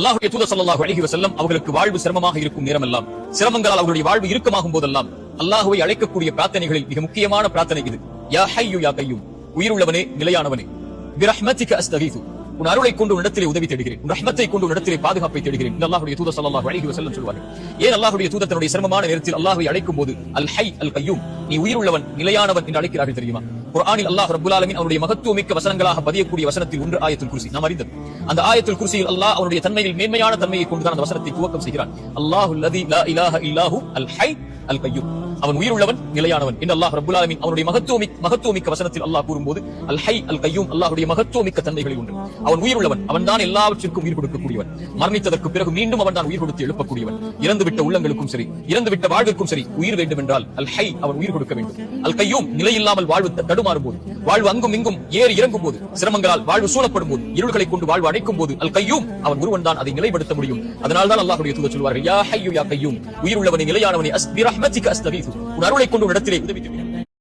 அல்லாஹ்வுடைய தூதர் ஸல்லல்லாஹு அலைஹி வஸல்லம் அவர்களுக்கு வாழ்வு சிரமமாக இருக்கும் நேரமெல்லாம், சிரமங்களால் அவருடைய வாழ்வு இறுக்கமாகும் போதெல்லாம் அல்லாஹ்வை அழைக்கக்கூடிய பிரார்த்தனைகளில் மிக முக்கியமான பிரார்த்தனை இது. யா ஹய்யு யா கய்யூம், உயிருள்ளவனே நிலையானவனே, பிரஹ்மதிக அஸ்தகீது, உன் அருளை கொண்டு உன்னிடத்திலே உதவி தேடுகிறேன், உன் ரஹ்மத்தை கொண்டு உன்னிடத்திலே பாதுகாப்பை தேடுகிறேன். அல்லாஹ்வுடைய தூதர் ஸல்லல்லாஹு அலைஹி வஸல்லம் சொல்வார்கள். ஏன் அல்லாஹ்வுடைய தூதர் தன்னுடைய சிரமமான நேரத்தில் அல்லாஹ்வை அழைக்கும் போது அல் ஹய் அல் கய்யூம், நீ உயிருள்ளவன் நிலையானவன் என்று அழைக்கிறார்கள் தெரியுமா? குர்ஆனில் அல்லாஹ் ரப்பல் ஆலமீன் அவருடைய மகத்துவமிக்க வசனங்களாக பதியக்கூடிய வசனத்தில் ஒன்று ஆயத்துல் குர்சி. நாம் அறிந்தது. அந்த ஆயத்துல் குர்சியில் அல்லாஹ் அவருடைய தன்மையில் மேன்மையான தன்மையை கொண்டுதான் அந்த வசனத்தை துவக்கம் செய்கிறான். அல்லாஹுல் லதி லா இலாஹ இல்லாஹு அல் ஹய் அல் கய்யூம், அவன் உயிருள்ளவன் நிலையானவன் என்று அல்லாஹ் ரப்பல் ஆலமீன் அவருடைய மகத்துவமிக்க வசனத்தில் அல்லாஹ் கூறும்போது அல் ஹய் அல் கய்யூம் அல்லாஹ்வுடைய மகத்துவமிக்க தன்மைகளில் ஒன்று. அவன் உயிருள்ளவன், அவன் தான் எல்லாவற்றிற்கும் உயிர் கொடுக்கக்கூடியவன். மரணித்ததற்கு பிறகு மீண்டும் அவன் தான் உயிர் கொடுத்து எழுப்பக்கூடியவன். இறந்துவிட்ட உள்ளங்களுக்கும் சரி, இறந்துவிட்ட வாழ்விற்கும் சரி, உயிர் வேண்டும் என்றால் அல் ஹய் அவன் உயிர் கொடுக்க வேண்டும். அல் கய்யூம் நிலையில்லாமல் வாழ்வு தடுமாறும் போது, வாழ்வு அங்கும் இங்கும் ஏறி இறங்கும் போது, சிரமங்களால் வாழ்வு சூழப்படும் போது, இருள்களை கொண்டு வாழ்வு அடைக்கும் போது அல் கய்யூம் அவன் ஒருவன் தான் அதை நிலைப்படுத்த முடியும். அதனால் தான் அல்லாஹ்வுடைய தூதர் சொல்வார்கள், யா ஹய்யு யா கய்யூம், உயிருள்ளவனே நிலையானவனே, பிரஹ்மதிக அஸ்தகீது, உன் அருளை கொண்டு இடத்திலே உதவி தேடுகிறேன்.